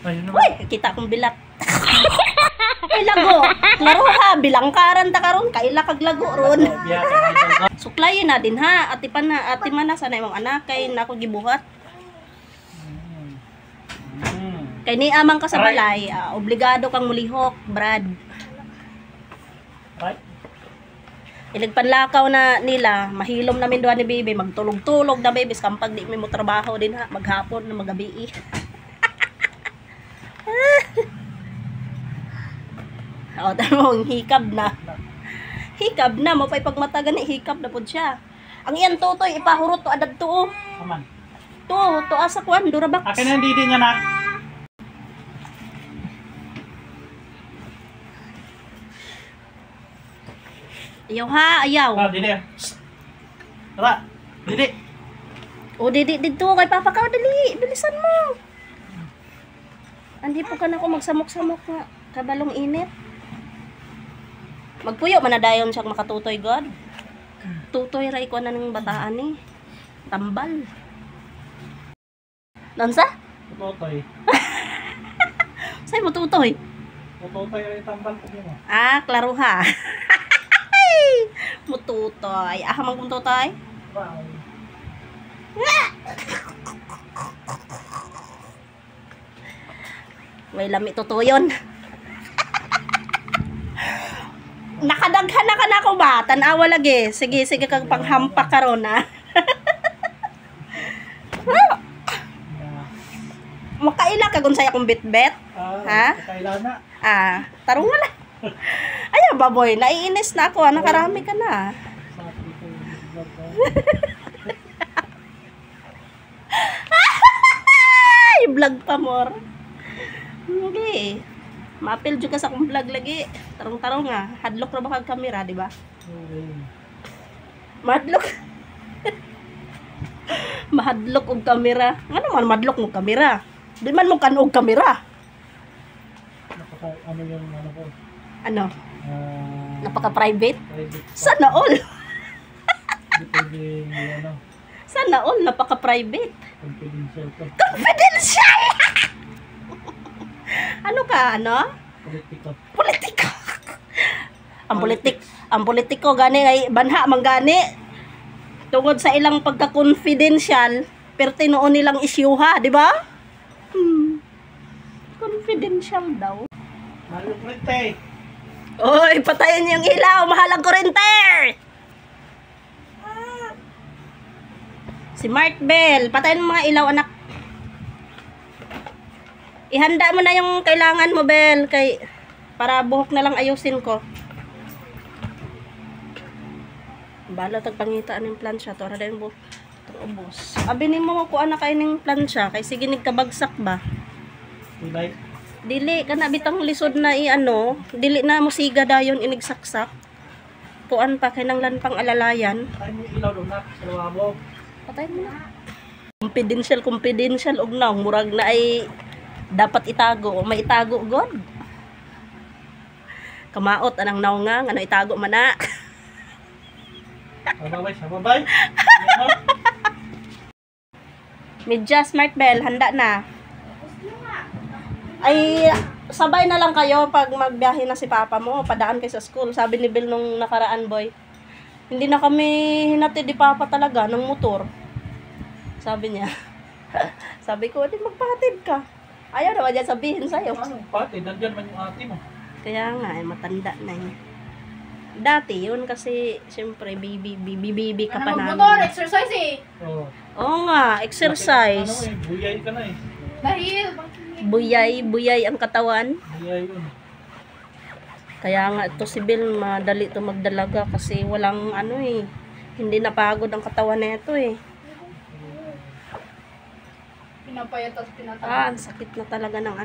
Uy, kita kong bilat. Ay, lago. Laro ha, bilangkaran ta karon kaila kag lago ron. Suklayin na din ha, ati man na sana imong anak kay nako gibuhat. Kay ni amang ka sa balay, obligado kang mulihok, Brad. Right? Iligpanlakaw na nila, mahilom namin doon ni Bibi, magtulog-tulog na Bibi, kampag di mo trabaho din ha, maghapon na magabi. O, tamang hikab na. Hikab na, mapay pagmatagan ni hikab na po siya. Ang iyan tutoy, ipahurot to adad to. Aman. To asa kuan, durabox. Akin na hindi din niya nak. Ayaw ha, ayaw. Didi. Tara, Didi. O, didi dito kay Papa ka, dali, bilisan mo. Andi po ka na ako magsamok-samok nga, kabalong init. Magpuyo, manadayon siyang makatutoy, God. Tutoy ray ko na ng bataan eh. Tambal. Nansa? Tutoy. Sa'yo mo tutoy? Tutoy ay tambal ko mo. Klaro ha. Mututoy. Mag mututoy? Wow. May lami tutuyon. Nakadaghan na ka na ko ba? Tanawa lagi. Sige kang panghampak ka ron ha. Makaila ka kung saya kong bitbet. Ha? Kaila na. Tarong nga na. Ayaw baboy, naiinis na ako. Nakarami ka na. Ay, vlog pa more. Okay. Maapil juga sa akong vlog lagi. Tarong-tarong nga. Hadlok na ba kag kamera, di ba? Mahadlok. Mahadlok og kamera. Ano man madlok mo kamera? Di man mo kanog kamera. Ano yung ano ko? Ano? Napaka-private? Private. Sana all. Hindi pwede ano. Sana all. Napaka-private. Confidential ko. Confidential! Ano ka? Ano? Politiko. Politiko. Ang politiko gani ay banha man gani. Tungod sa ilang pagka-confidential, pero tinuon nilang isyuha, di ba? Confidential daw. Mahal yung kurente. Oy, patayin niyo yung ilaw, mahal ang kurente. Si Mart Bell, patayin mo mga ilaw anak. Ihanda mo na yung kailangan mo, Bel, para buhok na lang ayusin ko. Bala tagpangita ng plansya to, ara din buhok. Ubos. Abinin mo ko anak kay ning plansya kay sige nigkabagsak ba. Dili kana bitang lisod na dili na mo siga dayon inigsaksak. Kuan pa kay nang lanpang alalayan. Ay mo ilaw do nak sa lawabo. Patay mo na. Confidential og naw murag na ay dapat itago o may itago god. Kamaot anang naungang ano itago man na. Sababay. Medya Smart Bell handa na. Ay sabay na lang kayo pag magbiyahe na si Papa mo, padaan kayo sa school. Sabi ni Bell nung nakaraan boy. Hindi na kami hinatid ni Papa talaga ng motor. Sabi niya. Sabi ko, di magpahatid ka. Ayaw naman dyan sabihin sa'yo. Anong pati? Nandyan man yung ate mo. Kaya nga, matanda na yun. Dati yun kasi, siyempre, baby ka pa namin. Motor, exercise eh. Oo nga, exercise. Buyay ka na eh. Dahil, Buyay ang katawan. Buyay yun. Kaya nga, ito si Bill, madali ito magdalaga kasi walang hindi napagod ang katawan na ito eh. pinapayat at pinatawag. Ang sakit na talaga ng